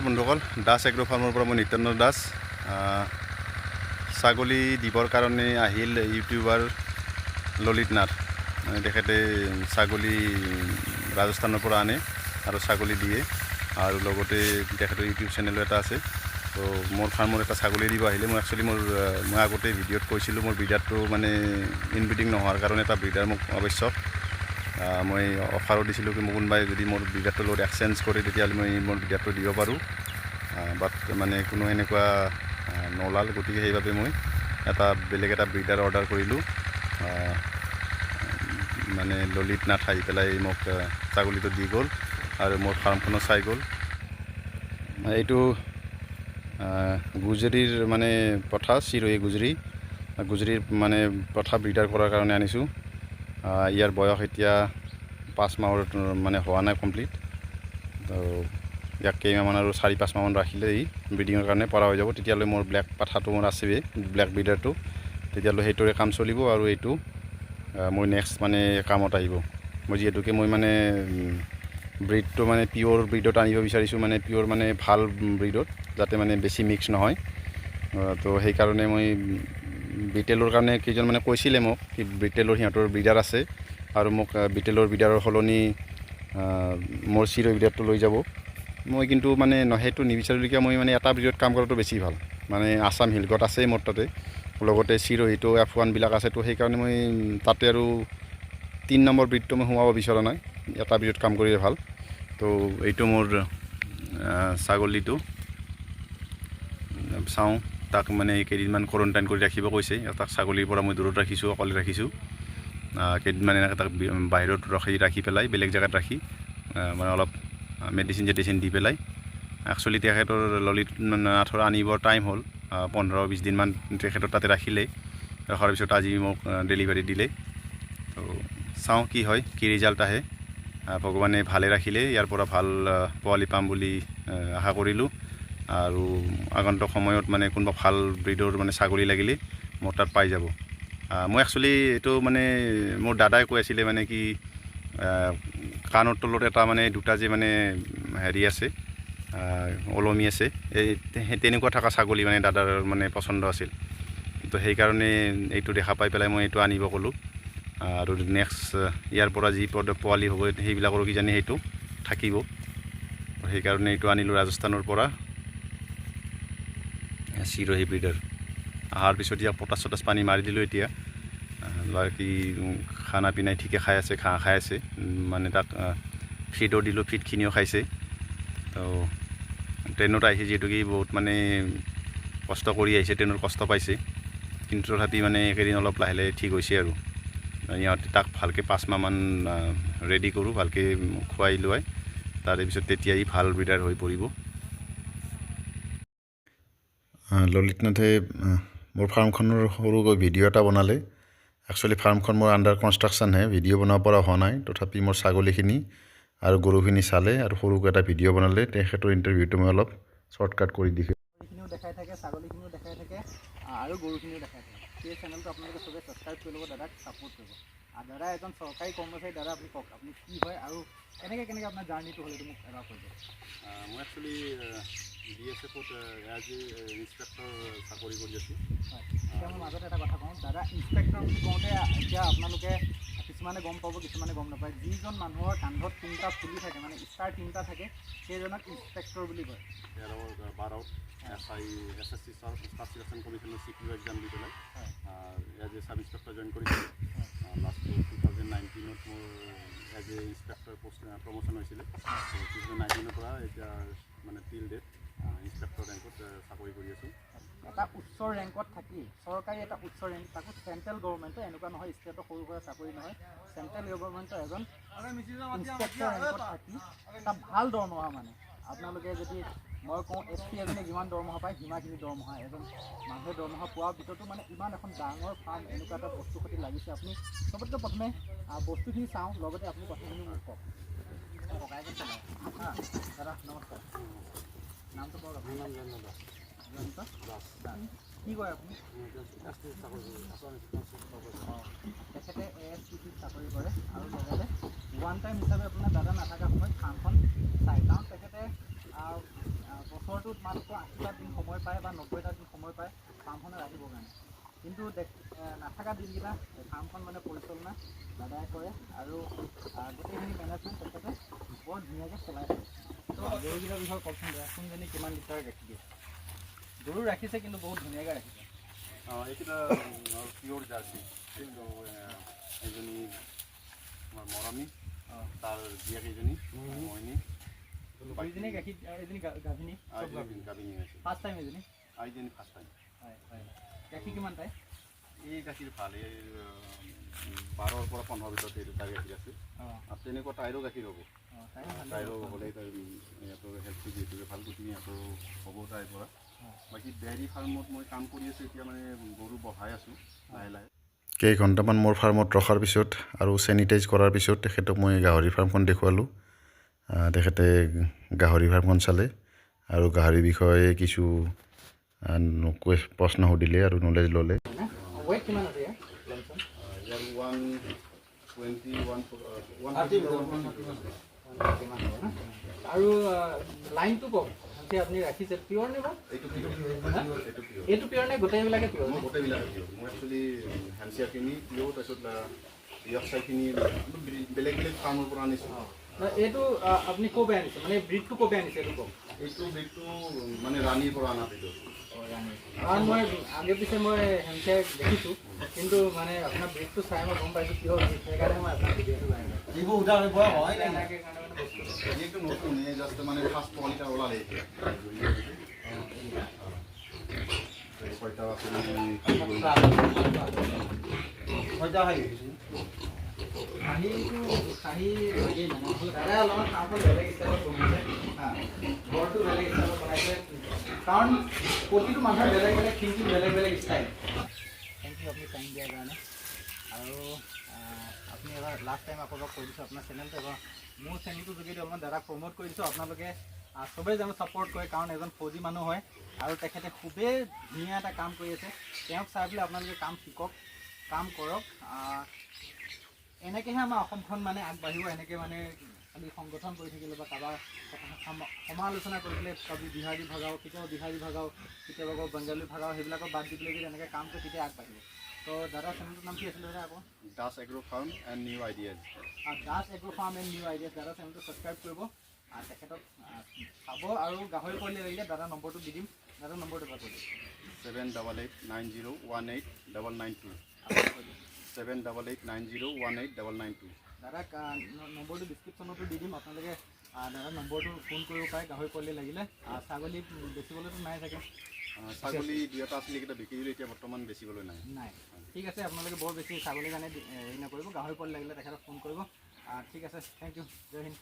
বন্ধুসকল দাস এগ্ৰ ফাৰ্মৰ পৰা মই নিত্যানন্দ দাস ছাগলী দিবৰ কাৰণে আহিল ইউটিউবাৰ ললিত নাথ মানে তেখেতে ছাগলী ৰাজস্থানৰ পৰা আনে আৰু ছাগলী দিয়ে আৰু লগতে তেখেতৰ ইউটিউব চেনেলো এটা আছে তো মোৰ ফাৰ্মৰ এটা ছাগলী দিব আহিলে মই একচুৱেলি মই আগতে ভিডিঅ'ত কৈছিলোঁ মোৰ ব্ৰিডাৰটো মানে ইনব্ৰিডিং নোহোৱাৰ কাৰণে এটা ব্ৰিডাৰ মোক আৱশ্যক মই অফাৰো দিছিলোঁ কি মোক কোনোবাই যদি মোৰ ব্ৰিডাৰটোৰ লগত এক্সচেঞ্জ কৰে তেতিয়াহ'লে মই মোৰ ব্ৰিডাৰটো দিব পাৰোঁ বাট মানে কোনো এনেকুৱা নোলাল গতিকে সেইবাবে মই বেলেগ এটা ব্ৰিডাৰ অৰ্ডাৰ কৰিলোঁ মানে ললিত নাথ আহি পেলাই মোক ছাগলীটো দি গ'ল আৰু মোৰ ফাৰ্মখনো চাই গ'ল এইটো গুজৰিৰ মানে পঠা চিৰৈ গুজৰিৰ মানে পঠা ব্ৰিডাৰ কৰাৰ কাৰণে আনিছোঁ ইয়াৰ বয়স এতিয়া 5 মাহৰ মানে হোৱা নাই কমপ্লিট তো ইয়াক কেইমাহমান আৰু 4-5 মাহমান ৰাখিলে ই ব্ৰিডিঙৰ কাৰণে পৰা হৈ যাব তেতিয়ালৈ মোৰ ব্লেক পাঠাটো মোৰ আছেই ব্লেক ব্ৰিডাৰটো তেতিয়ালৈ সেইটোৰে কাম চলিব আৰু এইটো মই নেক্সট মানে কামত আহিব মই যিহেতুকে মই মানে ব্ৰিডটো মানে পিয়'ৰ ব্ৰিডত আনিব বিচাৰিছোঁ মানে পিয়'ৰ মানে ভাল ব্ৰিডত যাতে মানে বেছি মিক্স নহয় তো সেইকাৰণে মই বিটেলৰ কাৰণে কেইজন মানে কৈছিলে মোক কি বিটেলৰ সিহঁতৰ ব্ৰিডাৰ আছে আৰু মোক বিটেলৰ ব্ৰিডাৰৰ সলনি মোৰ চিৰ ব্ৰিডাৰটো লৈ যাব মই কিন্তু মানে সেইটো নিবিচাৰিলেকে মই মানে এটা ব্ৰিডত কাম কৰাটো বেছি ভাল মানে আছাম হিলকট আছে মোৰ তাতে লগতে চিৰহিটো F1 বিলাক আছে তো সেইকাৰণে মই তাতে আৰু 3 নম্বৰ ব্ৰিডটো মই সোমাব বিচৰা নাই এটা ব্ৰিডত কাম কৰিলে ভাল তো এইটো মোৰ ছাগলীটো চাওঁ তাক মানে কেইদিনমান কোৱাৰেণ্টাইন কৰি ৰাখিব কৈছে তাক ছাগলীৰ পৰা মই দূৰত ৰাখিছোঁ অকলে ৰাখিছোঁ কেইদিনমান এনেকৈ তাক বাহিৰত ৰাখি পেলাই বেলেগ জেগাত ৰাখি মানে অলপ মেডিচিন দি পেলাই একচুৱেলি তেখেতৰ ললিত নাথৰ আনিবৰ টাইম হ'ল 15-20 দিনমান তেখেতৰ তাতে ৰখাৰ পিছত আজি মোক ডেলিভাৰী দিলে তো চাওঁ কি হয় কি ৰিজাল্ট আহে ভগৱানে ভালে ৰাখিলে ইয়াৰ পৰা ভাল পোৱালি পাম বুলি আশা কৰিলোঁ আৰু আগন্তুক সময়ত মানে কোনোবা ভাল ব্ৰিডৰ মানে ছাগলী লাগিলে মোৰ তাত পাই যাব মই একচুৱেলি এইটো মানে মোৰ দাদাই কৈ আছিলে মানে কি কাণৰ তলত এটা মানে দুটা যে মানে হেৰি আছে ওলমি আছে এই তেনেকুৱা থকা ছাগলী মানে দাদাৰ মানে পচন্দ আছিল তো সেইকাৰণে এইটো দেখা পাই পেলাই মই এইটো আনিব ক'লোঁ আৰু নেক্সট ইয়াৰ পৰা যি পোৱালি হ'ব সেইবিলাকৰো কিজানি সেইটো থাকিব সেইকাৰণে এইটো আনিলোঁ ৰাজস্থানৰ পৰা চিৰহি ব্ৰিডাৰ অহাৰ পিছত ইয়াক পটাছ পানী মাৰি দিলোঁ এতিয়া বাকী খানা পিনাই ঠিকে খাই আছে ঘাঁহ খাই আছে মানে তাক ফিডো দিলোঁ ফিডখিনিও খাইছে তো ট্ৰেইনত আহিছে যিহেতু কি বহুত মানে কষ্ট কৰি আহিছে ট্ৰেইনত কষ্ট পাইছে কিন্তু তথাপি মানে এইকেইদিন অলপ লাহে লাহে ঠিক হৈছে আৰু ইহঁতে তাক ভালকৈ 5 মাহমান ৰেডি কৰোঁ ভালকৈ খুৱাই লোৱাই তাৰে পিছত তেতিয়াই ভাল ব্ৰিডাৰ হৈ পৰিব ললিত নাথে মোৰ ফাৰ্মখনৰ সৰুকৈ ভিডিঅ' এটা বনালে একচুৱেলি ফাৰ্মখন মোৰ আণ্ডাৰ কনষ্ট্ৰাকশ্যনহে ভিডিঅ' বনাব পৰা হোৱা নাই তথাপি মোৰ ছাগলীখিনি আৰু গৰুখিনি চালে আৰু সৰুকৈ এটা ভিডিঅ' বনালে তেখেতৰ ইণ্টাৰভিউটো মই অলপ শ্বৰ্টকাট কৰি দিছোঁ গৰুখিনিও দেখাই থাকে ছাগলীখিনিও দেখাই থাকে আৰু গৰুখিনিও দেখাই থাকে সেই চেনেলটো আপোনালোকে চবে ছাবস্ক্ৰাইব কৰি ল'ব দাদাক ছাপোৰ্ট কৰিব আৰু দাদা এজন চৰকাৰী কৰ্মচাৰী দাদা আপুনি কওক আপুনি কি হয় আৰু কেনেকৈ আপোনাৰ জাৰ্ণিটো হ'ল এইটো মোক এবাৰ কৈ দিয়ক মই একচুৱেলি BSFত এজ এ ইনস্পেক্টৰ চাকৰি কৰি আছোঁ হয় এতিয়া মই মাজতে এটা কথা কওঁ দাদা ইনস্পেক্টৰ বুলি কওঁতে এতিয়া আপোনালোকে কিছুমানে গম পাব কিছুমানে গম নাপায় যিজন মানুহৰ কান্ধত 3টা ফুলি থাকে মানে ষ্টাৰ 3টা থাকে সেইজনক ইনস্পেক্টৰ বুলি কয় 2012 SSC ষ্টাফ চিলেকশ্যন কমিশ্যনৰ CPO এক্সাম দি পেলাই as a sub inspector join কৰিছিলোঁ লাষ্ট 2019ত মোৰ as a inspector post promotion হৈছিলে 2019ৰ পৰা এতিয়া মানে টিল ডেট ইনস্পেক্টৰ ৰেংকত চাকৰি কৰি আছোঁ এটা উচ্চ ৰেংকত থাকি চৰকাৰী এটা উচ্চ ৰেংক তাকো চেণ্ট্ৰেল গভৰ্ণমেণ্টৰ এনেকুৱা নহয় ষ্টেটৰ সৰু সুৰা চাকৰি নহয় চেণ্ট্ৰেল গভৰ্ণমেণ্টৰ এজন ইনস্পেক্টৰ ৰেংকত থাকি এটা ভাল দৰমহা মানে আপোনালোকে যদি মই কওঁ ST এজনে যিমান দৰমহা পায় সিমানখিনি দৰমহা এজন মানুহে দৰমহা পোৱাৰ ভিতৰতো মানে ইমান এখন ডাঙৰ ফাৰ্ম এনেকুৱা এটা বস্তু পাতি লাগিছে আপুনি চবতকৈ প্ৰথমে বস্তুখিনি চাওঁ লগতে আপুনি কথাখিনি মোক কওক ককাইজন চলায় দাদা নমস্কাৰ নামটো কওক আপোনাৰ কি কয় আপুনি তেখেতে ASTCত চাকৰি কৰে আৰু লগতে ওৱান টাইম হিচাপে আপোনাৰ দাদা নাথাকা সময়ত ফাৰ্মখন চায় কাৰণ তেখেতে বছৰটোত মাত্ৰ 80টা দিন সময় পায় বা 90টা দিন সময় পায় ফাৰ্মখনে ৰাখিবৰ কাৰণে। কিন্তু নাথাকা দিনকেইটা ফাৰ্মখন মানে পৰিচালনা দাদাই কৰে আৰু গোটেইখিনি মেনেজমেণ্ট তেখেতে বৰ ধুনীয়াকৈ চলাই থাকে। তো গৰুকেইটাৰ বিষয়ে কওকচোন দাদা, কোনজনী কিমান লিটাৰ গাখীৰ দিয়ে? গৰু ৰাখিছে কিন্তু বহুত ধুনীয়াকৈ ৰাখিছে। এইকেইটা পিয়'ৰ জাৰ্চি, কিন্তু এজনী আমাৰ মৰমী, তাৰ জীয়েক এজনী মইনী, দুইজনী গাখীৰ, এজনী গাভিনী, গাভিনী আছে। ফাৰ্ষ্ট টাইম এজনী ফাৰ্ষ্ট টাইম। হয় হয়। গাখীৰ কিমান পায়? এই গাখীৰ ভাল, এই 12ৰ পৰা 15 ভিতৰত এই দুটা গাখীৰ আছে। আৰু তেনেকুৱা তাইৰো গাখীৰ হ'ব, তাইৰো হ'লে সিহঁতৰ হেল্থটো যিহেতুকে ভাল গতিকে সিহঁতৰ হ'ব তাইৰ পৰা। বাকী ডেইৰী ফাৰ্মত মই কাম কৰি আছোঁ এতিয়া, মানে গৰু বহাই আছোঁ লাহে লাহে। কেইঘণ্টামান মোৰ ফাৰ্মত ৰখাৰ পিছত আৰু চেনিটাইজ কৰাৰ পিছত তেখেতক মই গাহৰি ফাৰ্মখন দেখুৱালোঁ। তেখেতে গাহৰি ফাৰ্মখন চালে আৰু গাহৰিৰ বিষয়ে কিছু প্ৰশ্ন সুধিলে আৰু নলেজ ল'লে। ৱেইট কিমান আছে ইয়াৰ? আৰু লাইনটো কওক, আপুনি ৰাখিছে পিয়ৰ নে বাৰু? এইটো পিয়ৰ নে গোটেইবিলাকে পিয়ৰ? গোটেইবিলাকে পিয়ৰ। মই একচুৱেলি হেনচিয়াৰখিনি পিয়ৰ, তাৰপিছত ইয়কচাইখিনি বেলেগ বেলেগ ফাৰ্মৰ পৰা আনিছোঁ। এইটো আপুনি ক'ৰ পৰা আনিছে, মানে ব্ৰিডটো ক'ৰ পৰা আনিছে এইটো কওক? এইটো ব্ৰিডটো মানে ৰাণীৰ পৰা অনা ব্ৰিড। কাৰণ মই আগে পিছে মই হেমচিয়াৰ দেখিছোঁ, কিন্তু মানে আপোনাৰ ব্ৰিডটো চাই মই গম পাইছোঁ কিহৰ ব্ৰিড, সেইকাৰণে মই আপোনাৰ ভিডিঅ'টো পাই এইবোৰ উদাহৰণ পোৱা হয় নাই? এনেকৈ কাৰণে মানে বস্তুটো এইটো নতুন, এই জাষ্ট মানে ফাৰ্ষ্ট কোৱালিটি ওলালে এতিয়া। ছয়টা আছে খাহী লাগেই মানে দাদাই অলপমান ফাৰ্মখন বেলেগ ষ্টাইলত বনাইছে, ঘৰটো বেলেগ ষ্টাইলত বনাইছে, কাৰণ প্ৰতিটো মানুহৰ বেলেগ বেলেগ থিংকিং, বেলেগ বেলেগ ষ্টাইল। থেংক ইউ আপুনি টাইম দিয়াৰ কাৰণে। আৰু আপুনি এবাৰ লাষ্ট টাইম আকৌ কৈ দিছোঁ আপোনাৰ চেনেলটো, এবাৰ মোৰ চেনেলটোৰ যোগেদি অলপমান দাদাক প্ৰমোট কৰি দিছোঁ। আপোনালোকে চবেই জানো ছাপোৰ্ট কৰে, কাৰণ এজন ফৌজি মানুহ হয় আৰু তেখেতে খুবেই ধুনীয়া এটা কাম কৰি আছে। তেওঁক চাই পেলাই আপোনালোকে কাম শিকক, কাম কৰক। এনেকৈহে আমাৰ অসমখন মানে আগবাঢ়িব। এনেকৈ মানে খালি সংগঠন কৰি থাকিলে বা কাৰোবাৰ সমালোচনা কৰি পেলাই কাৰোবাৰ বিহাৰী ভাগাও, কেতিয়াবা বিহাৰী ভাগাও, কেতিয়াবা আকৌ বেংগলী ভাগাও, সেইবিলাকক বাদ দি পেলাই যদি এনেকৈ কাম কৰে তেতিয়া আগবাঢ়িব। তো দাদা চেনেলটোৰ নাম কি আছিলে দাদা আকৌ? Das agro farm and new ideas. Das agro farm and new ideas. দাদা চেনেলটো ছাবস্ক্ৰাইব কৰিব, তেখেতক চাব। আৰু গাহৰি পোৱালি লাগিলে দাদা নম্বৰটো দি দিম, দাদা নম্বৰটো এবাৰ কৈ দিম। 7889018992 7889018992। দাদাক নম্বৰটো ডিছক্ৰিপশ্যনতো দি দিম, আপোনালোকে দাদাৰ নম্বৰটো ফোন কৰিব পাৰে গাহৰি পোৱালি লাগিলে। ছাগলী বেচিবলৈতো নাই চাগে? ছাগলী দুই এটা আছিলে, এইকেইটা বিক্ৰী দিলে, এতিয়া বৰ্তমান বেচিবলৈ নাই। ঠিক আছে, আপোনালোকে বৰ বেছি ছাগলীৰ কাৰণে হেৰি নকৰিব, গাহৰি পোৱালি লাগিলে তেখেতক ফোন কৰিব। ঠিক আছে, থেংক ইউ, জয় হিন্দ।